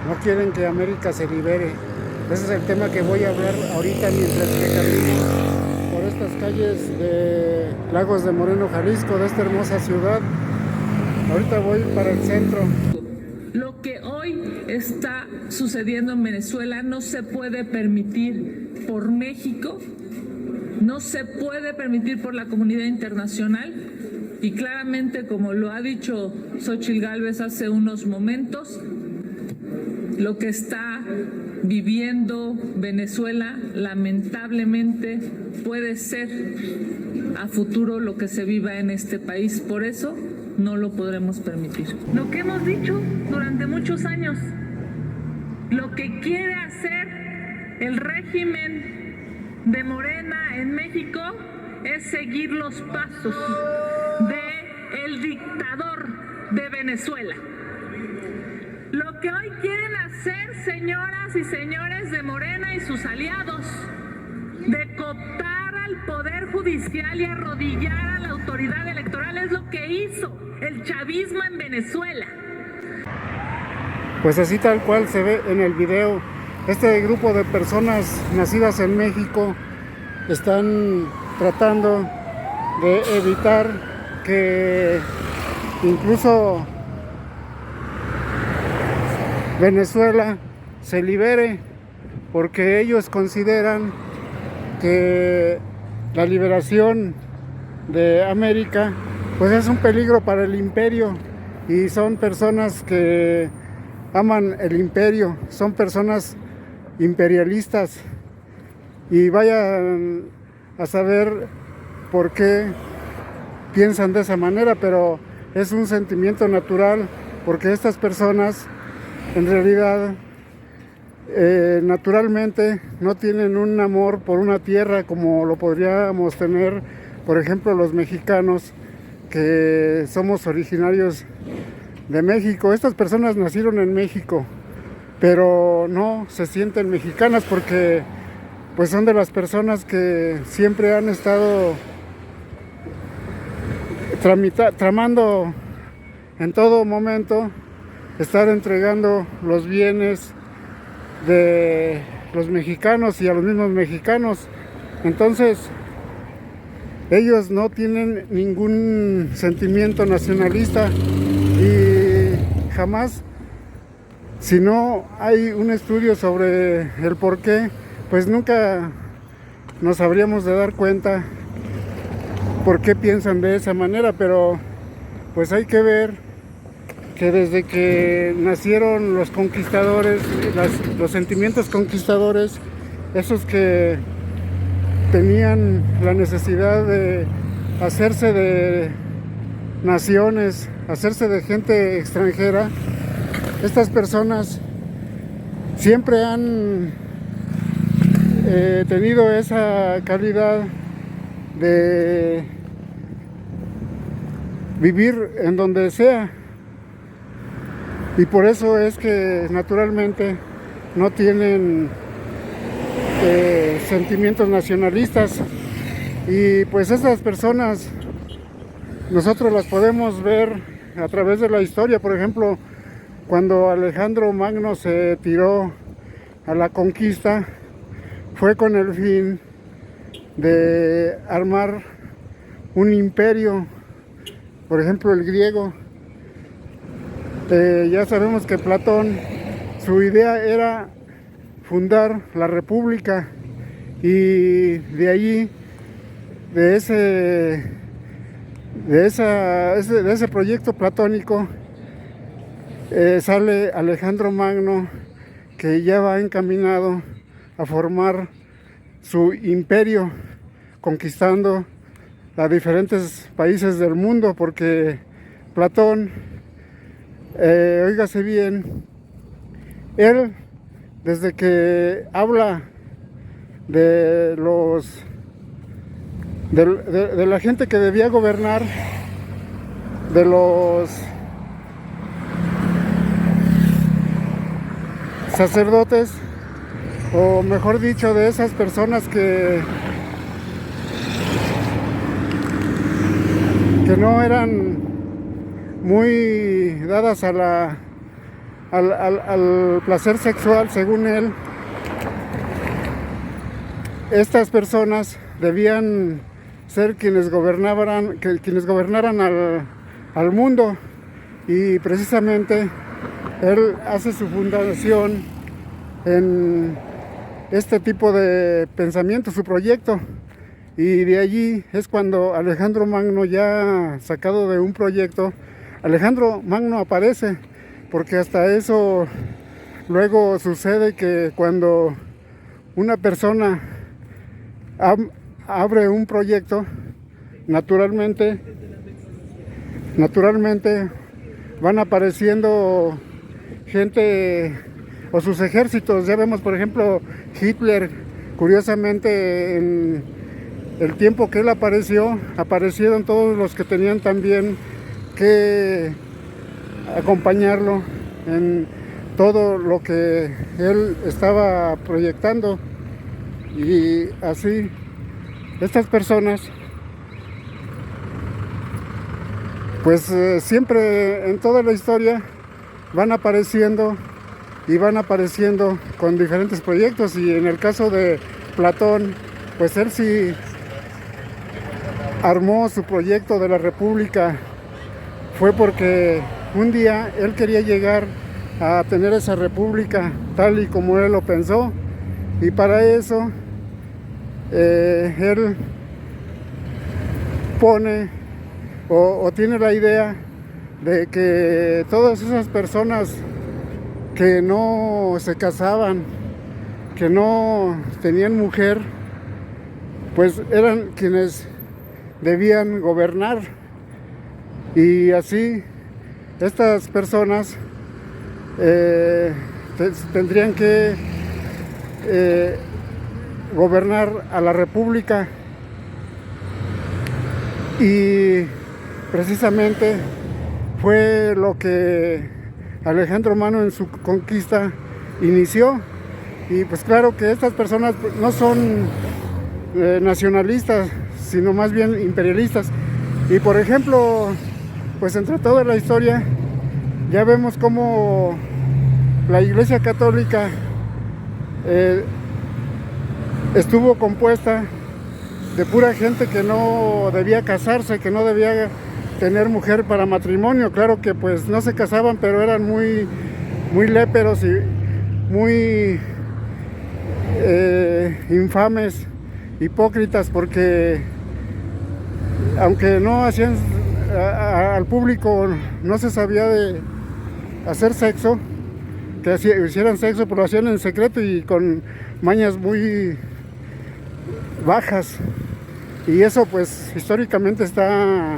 no quieren que América se libere. Ese es el tema que voy a hablar ahorita mientras que camino por estas calles de Lagos de Moreno, Jalisco, de esta hermosa ciudad. Ahorita voy para el centro. Lo que hoy está sucediendo en Venezuela no se puede permitir por México, no se puede permitir por la comunidad internacional y claramente, como lo ha dicho Xóchitl Gálvez hace unos momentos, lo que está viviendo Venezuela lamentablemente puede ser a futuro lo que se viva en este país. Por eso no lo podremos permitir. Lo que hemos dicho durante muchos años, lo que quiere hacer el régimen de Morena en México es seguir los pasos del dictador de Venezuela. Lo que hoy quieren hacer, señoras y señores de Morena y sus aliados, de cooptar al Poder Judicial y arrodillar a la autoridad electoral, es lo que hizo el chavismo en Venezuela. Pues así tal cual se ve en el video. Este grupo de personas nacidas en México están tratando de evitar que incluso Venezuela se libere, porque ellos consideran que la liberación de América pues es un peligro para el imperio, y son personas que aman el imperio, son personas imperialistas, y vayan a saber por qué piensan de esa manera, pero es un sentimiento natural, porque estas personas en realidad naturalmente no tienen un amor por una tierra como lo podríamos tener, por ejemplo, los mexicanos, que somos originarios de México. Estas personas nacieron en México, pero no se sienten mexicanas porque pues son de las personas que siempre han estado tramando en todo momento estar entregando los bienes de los mexicanos y a los mismos mexicanos. Entonces ellos no tienen ningún sentimiento nacionalista, y jamás, si no hay un estudio sobre el por qué, pues nunca nos habríamos de dar cuenta por qué piensan de esa manera. Pero pues hay que ver que desde que nacieron los conquistadores, los sentimientos conquistadores, esos que tenían la necesidad de hacerse de naciones, hacerse de gente extranjera, estas personas siempre han tenido esa calidad de vivir en donde sea, y por eso es que naturalmente no tienen sentimientos nacionalistas. Y pues estas personas nosotros las podemos ver a través de la historia. Por ejemplo, cuando Alejandro Magno se tiró a la conquista, fue con el fin de armar un imperio. Por ejemplo, el griego, ya sabemos que Platón, su idea era fundar la república, y de allí, de ese proyecto platónico, sale Alejandro Magno, que ya va encaminado a formar su imperio, conquistando a diferentes países del mundo, porque Platón, óigase bien, él, desde que habla de la gente que debía gobernar, de los sacerdotes, o mejor dicho, de esas personas que no eran muy dadas a al placer sexual, según él, estas personas debían ser quienes gobernaran al mundo, y precisamente él hace su fundación en este tipo de pensamiento, su proyecto, y de allí es cuando Alejandro Magno, ya sacado de un proyecto, Alejandro Magno aparece, porque hasta eso luego sucede que cuando una persona abre un proyecto, naturalmente van apareciendo gente o sus ejércitos. Ya vemos, por ejemplo, Hitler, curiosamente, en el tiempo que él aparecieron todos los que tenían también que acompañarlo en todo lo que él estaba proyectando. Y así, estas personas, pues siempre en toda la historia van apareciendo con diferentes proyectos. Y en el caso de Platón, pues él sí armó su proyecto de la República. Fue porque un día él quería llegar a tener esa república tal y como él lo pensó, y para eso él pone o tiene la idea de que todas esas personas que no se casaban, que no tenían mujer, pues eran quienes debían gobernar. Y así estas personas tendrían que gobernar a la república. Y precisamente fue lo que Alejandro Magno en su conquista inició. Y pues claro que estas personas no son nacionalistas, sino más bien imperialistas. Y por ejemplo, pues entre toda la historia ya vemos cómo la Iglesia Católica estuvo compuesta de pura gente que no debía casarse, que no debía tener mujer para matrimonio. Claro que pues no se casaban, pero eran muy léperos y muy infames, hipócritas, porque aunque no hacían al público, no se sabía de hacer sexo, que hicieran sexo, pero lo hacían en secreto y con mañas muy bajas. Y eso pues históricamente está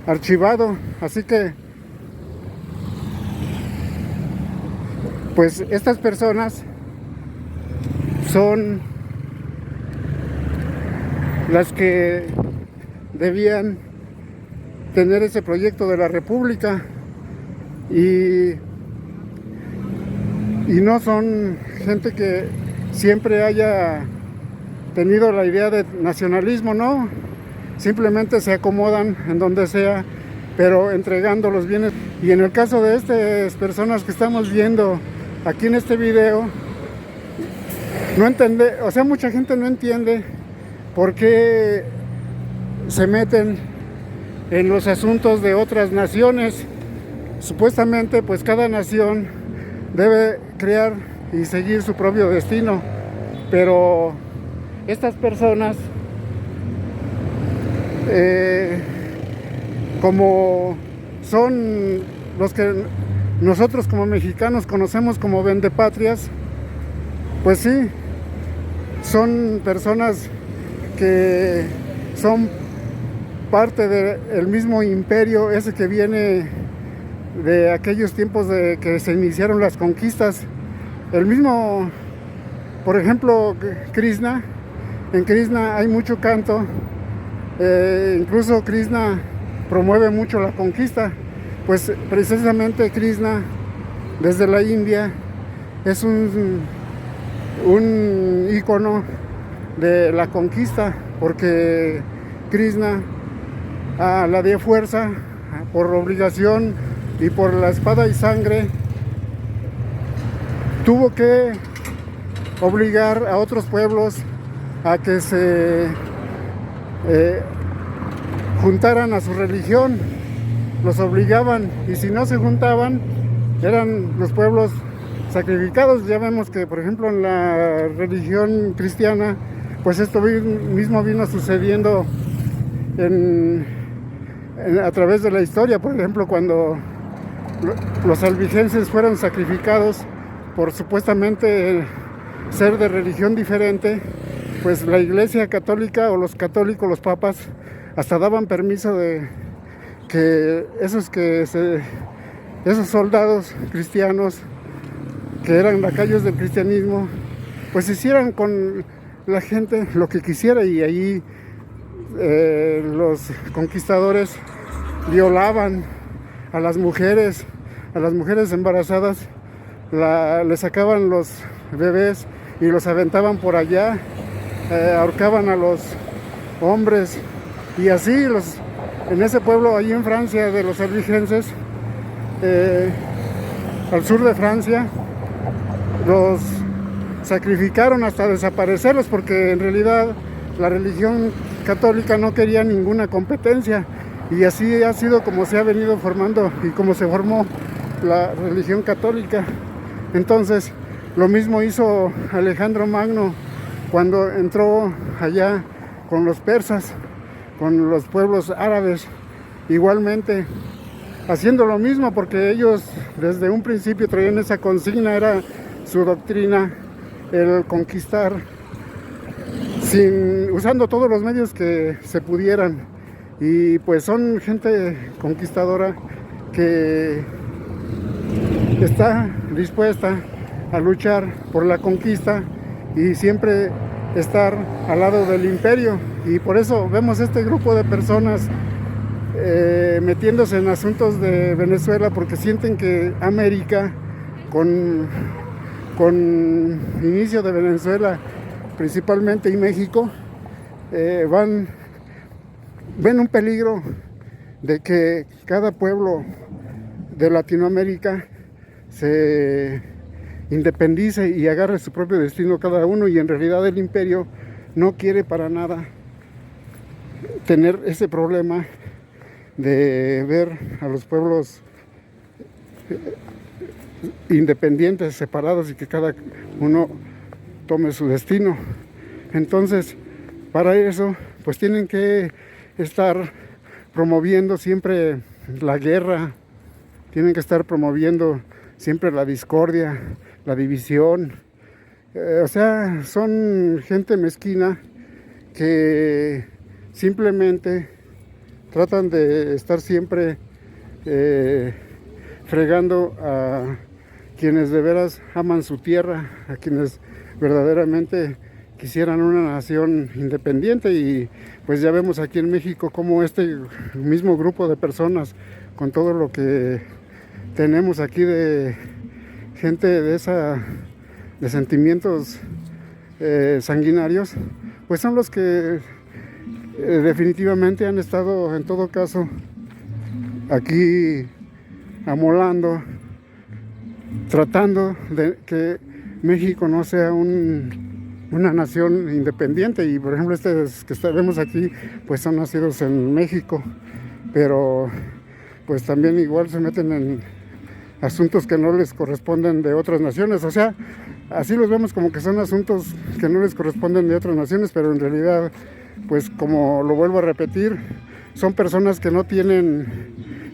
archivado. Así que pues estas personas son las que debían tener ese proyecto de la República, y no son gente que siempre haya tenido la idea de nacionalismo, no, simplemente se acomodan en donde sea, pero entregando los bienes. Y en el caso de estas personas que estamos viendo aquí en este video, mucha gente no entiende por qué se meten en los asuntos de otras naciones. Supuestamente pues cada nación debe crear y seguir su propio destino, pero estas personas como son los que nosotros como mexicanos conocemos como vendepatrias, pues sí, son personas que son parte del mismo imperio, ese que viene de aquellos tiempos de que se iniciaron las conquistas. El mismo, por ejemplo, Krishna. En Krishna hay mucho canto, incluso Krishna promueve mucho la conquista. Pues precisamente Krishna, desde la India, es un ícono de la conquista, porque Krishna la dio fuerza por obligación y por la espada y sangre, tuvo que obligar a otros pueblos a que se juntaran a su religión. Los obligaban, y si no se juntaban, eran los pueblos sacrificados. Ya vemos que, por ejemplo, en la religión cristiana, pues esto mismo vino sucediendo a través de la historia. Por ejemplo, cuando los albigenses fueron sacrificados por supuestamente ser de religión diferente, pues la Iglesia Católica o los católicos, los papas, hasta daban permiso de que esos soldados cristianos que eran lacayos del cristianismo, pues hicieran con la gente lo que quisiera, y ahí los conquistadores violaban a las mujeres embarazadas, les sacaban los bebés y los aventaban por allá, ahorcaban a los hombres, y así en ese pueblo ahí en Francia de los albigenses, al sur de Francia, los sacrificaron hasta desaparecerlos, porque en realidad la religión católica no quería ninguna competencia, y así ha sido como se ha venido formando y como se formó la religión católica. Entonces, lo mismo hizo Alejandro Magno cuando entró allá con los persas, con los pueblos árabes, igualmente haciendo lo mismo, porque ellos desde un principio traían esa consigna, era su doctrina el conquistar usando todos los medios que se pudieran, y pues son gente conquistadora que está dispuesta a luchar por la conquista y siempre estar al lado del imperio, y por eso vemos este grupo de personas metiéndose en asuntos de Venezuela, porque sienten que América, con inicio de Venezuela principalmente y México, ven un peligro de que cada pueblo de Latinoamérica se independice y agarre su propio destino cada uno, y en realidad el imperio no quiere para nada tener ese problema de ver a los pueblos independientes, separados, y que cada uno tome su destino. Entonces, para eso, pues tienen que estar promoviendo siempre la guerra, tienen que estar promoviendo siempre la discordia, la división. O sea, son gente mezquina que simplemente tratan de estar siempre fregando a quienes de veras aman su tierra, a quienes verdaderamente quisieran una nación independiente. Y pues ya vemos aquí en México cómo este mismo grupo de personas, con todo lo que tenemos aquí de gente de sentimientos sanguinarios, pues son los que definitivamente han estado en todo caso aquí amolando, tratando de que México no sea una nación independiente. Y por ejemplo, estos que vemos aquí, pues son nacidos en México, pero pues también igual se meten en asuntos que no les corresponden de otras naciones. O sea, así los vemos como que son asuntos que no les corresponden de otras naciones, pero en realidad, pues como lo vuelvo a repetir, son personas que no tienen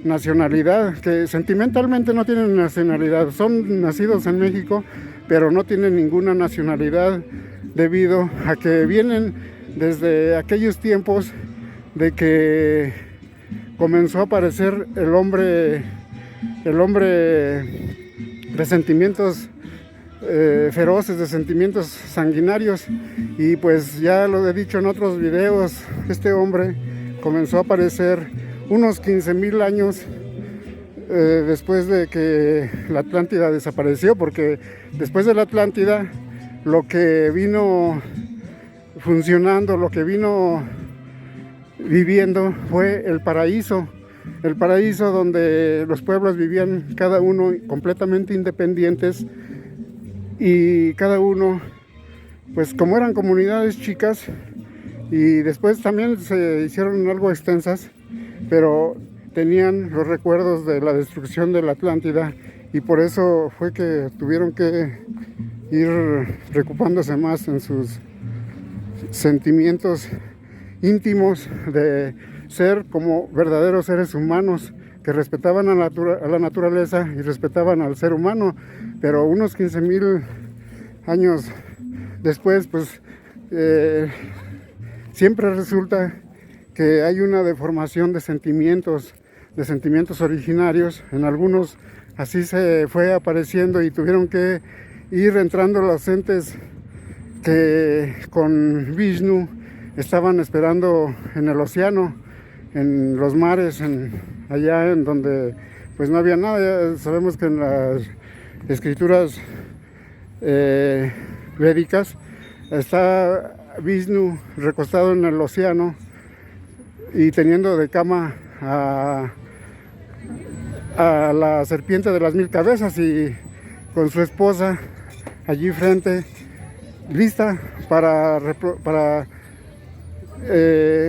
nacionalidad, que sentimentalmente no tienen nacionalidad, son nacidos en México, pero no tienen ninguna nacionalidad, debido a que vienen desde aquellos tiempos de que comenzó a aparecer el hombre de sentimientos feroces, de sentimientos sanguinarios. Y pues ya lo he dicho en otros videos, este hombre comenzó a aparecer unos 15,000 años después de que la Atlántida desapareció, porque después de la Atlántida lo que vino funcionando, lo que vino viviendo fue el paraíso, el paraíso donde los pueblos vivían cada uno completamente independientes y cada uno, pues como eran comunidades chicas y después también se hicieron algo extensas, pero tenían los recuerdos de la destrucción de la Atlántida y por eso fue que tuvieron que ir preocupándose más en sus sentimientos íntimos de ser como verdaderos seres humanos que respetaban a la naturaleza y respetaban al ser humano, pero unos 15,000 años después, pues siempre resulta que hay una deformación de sentimientos originarios. En algunos así se fue apareciendo y tuvieron que ir entrando los entes que con Vishnu estaban esperando en el océano, en los mares, allá en donde pues no había nada. Ya sabemos que en las escrituras védicas está Vishnu recostado en el océano y teniendo de cama a la serpiente de las 1000 cabezas y con su esposa allí frente, lista para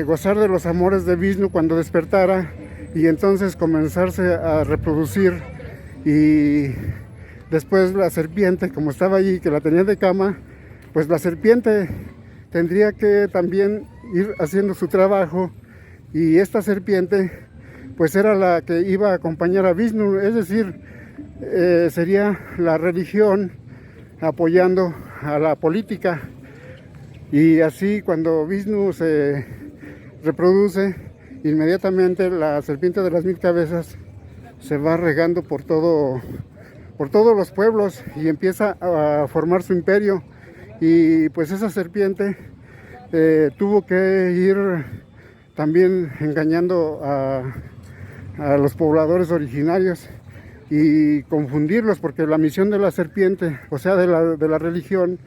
gozar de los amores de Vishnu cuando despertara y entonces comenzarse a reproducir. Y después la serpiente, como estaba allí, que la tenía de cama, pues la serpiente tendría que también ir haciendo su trabajo y esta serpiente pues era la que iba a acompañar a Vishnu, es decir, sería la religión apoyando a la política. Y así cuando Vishnu se reproduce, inmediatamente la serpiente de las 1000 cabezas se va regando por todos los pueblos y empieza a formar su imperio. Y pues esa serpiente tuvo que ir también engañando a los pobladores originarios y confundirlos, porque la misión de la serpiente, o sea de la religión,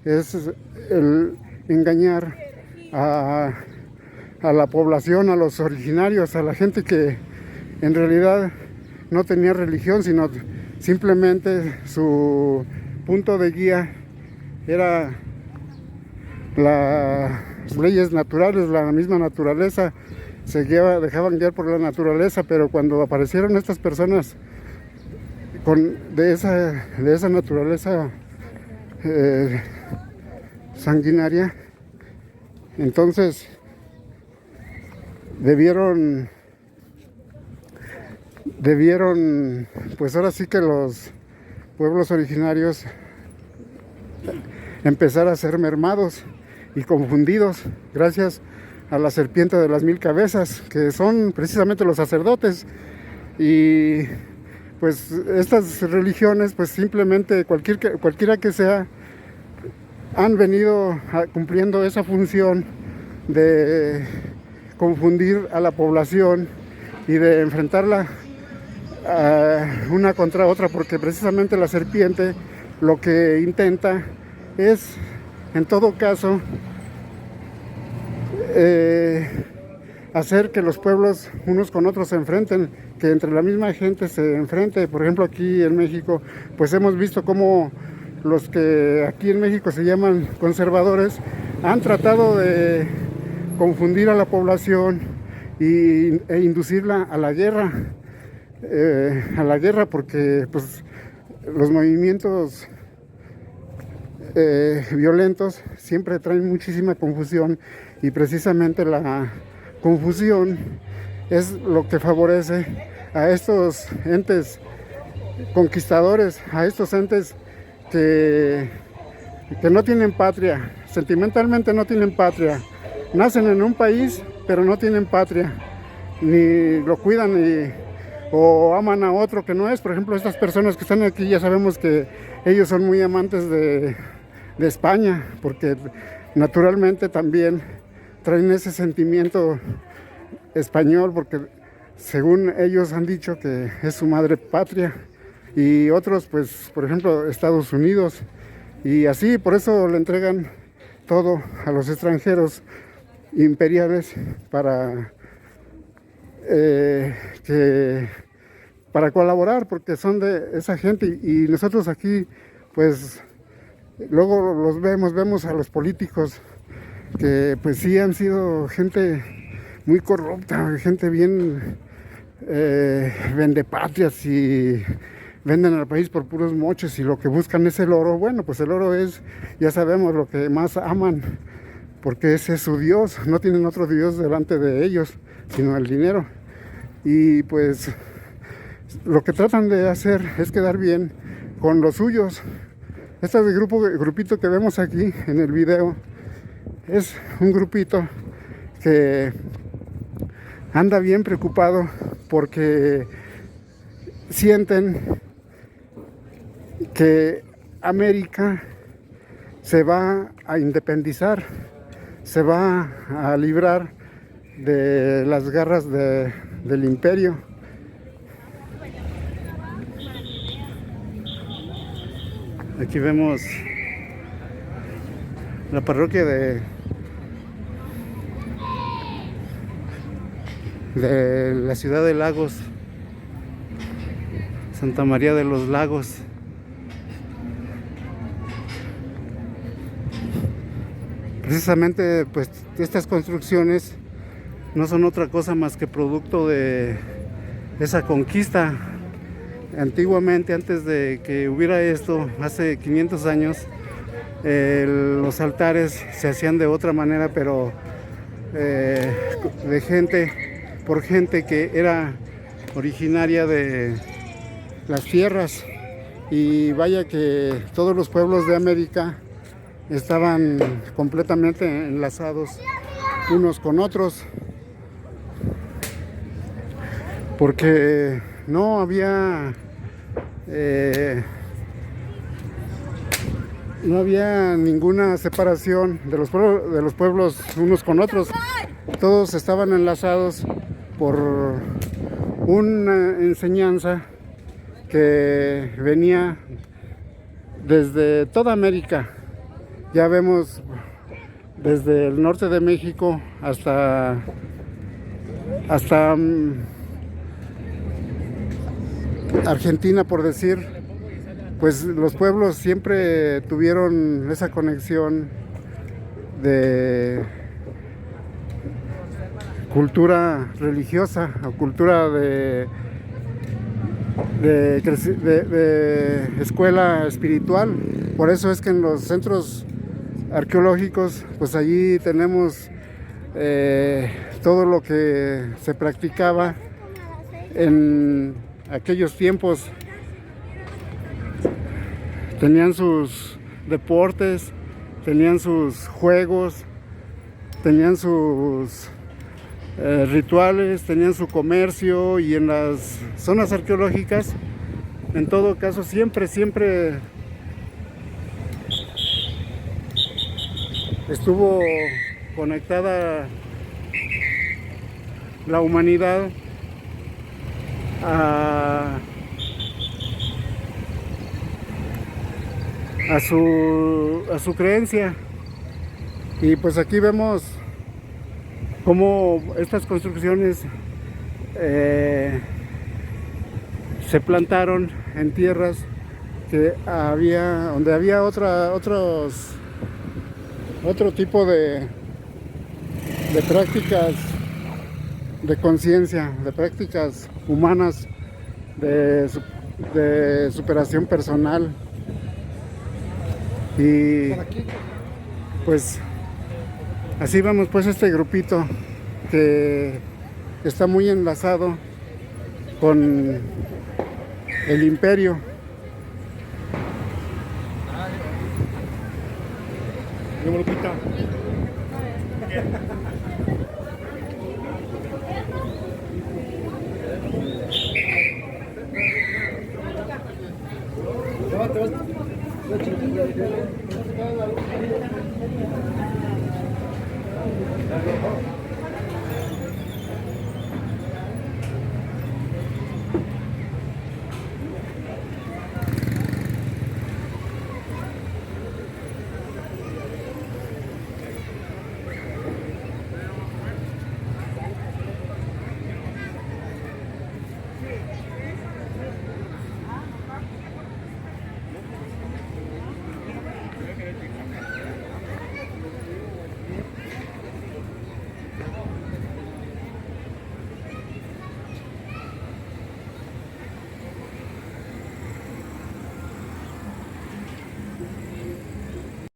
es el engañar a la población, a los originarios, a la gente que en realidad no tenía religión, sino simplemente su punto de guía era las leyes naturales, la misma naturaleza. Dejaban guiar por la naturaleza, pero cuando aparecieron estas personas de esa naturaleza sanguinaria, entonces debieron pues ahora sí que los pueblos originarios empezar a ser mermados y confundidos gracias a la serpiente de las 1000 cabezas, que son precisamente los sacerdotes. Y pues estas religiones, pues simplemente cualquiera que sea, han venido cumpliendo esa función de confundir a la población y de enfrentarla una contra otra, porque precisamente la serpiente lo que intenta es, en todo caso, hacer que los pueblos unos con otros se enfrenten, que entre la misma gente se enfrente. Por ejemplo, aquí en México, pues hemos visto cómo los que aquí en México se llaman conservadores han tratado de confundir a la población e inducirla a la guerra, porque pues los movimientos violentos siempre traen muchísima confusión, y precisamente la confusión es lo que favorece a estos entes conquistadores, a estos entes que no tienen patria, sentimentalmente no tienen patria, nacen en un país pero no tienen patria, ni lo cuidan o aman a otro que no es. Por ejemplo, estas personas que están aquí, ya sabemos que ellos son muy amantes de España, porque naturalmente también traen ese sentimiento español, porque según ellos han dicho que es su madre patria, y otros, pues, por ejemplo, Estados Unidos, y así, por eso le entregan todo a los extranjeros imperiales para que para colaborar, porque son de esa gente, y nosotros aquí pues luego los vemos a los políticos que pues sí han sido gente muy corrupta, gente bien vendepatrias, y venden al país por puros moches, y lo que buscan es el oro. Bueno, pues el oro es, ya sabemos, lo que más aman, porque ese es su Dios. No tienen otro Dios delante de ellos, sino el dinero. Y pues lo que tratan de hacer es quedar bien con los suyos. Este grupito que vemos aquí en el video es un grupito que anda bien preocupado porque sienten que América se va a independizar, se va a librar de las garras del imperio. Aquí vemos la parroquia de la ciudad de Lagos, Santa María de los Lagos. Precisamente pues estas construcciones no son otra cosa más que producto de esa conquista. Antiguamente, antes de que hubiera esto, hace 500 años, los altares se hacían de otra manera, pero por gente que era originaria de las tierras. Y vaya que todos los pueblos de América estaban completamente enlazados unos con otros, porque no había ninguna separación de los pueblos unos con otros. Todos estaban enlazados por una enseñanza que venía desde toda América. Ya vemos desde el norte de México hasta Argentina, por decir, pues los pueblos siempre tuvieron esa conexión de cultura religiosa o cultura de escuela espiritual. Por eso es que en los centros arqueológicos, pues allí tenemos todo lo que se practicaba en aquellos tiempos. Tenían sus deportes, tenían sus juegos, tenían sus rituales, tenían su comercio, y en las zonas arqueológicas, en todo caso, siempre estuvo conectada la humanidad a su creencia. Y pues aquí vemos cómo estas construcciones se plantaron en tierras donde había otro tipo de prácticas de conciencia, de prácticas humanas, de superación personal. Y pues así vamos, pues este grupito que está muy enlazado con el imperio. Te vas.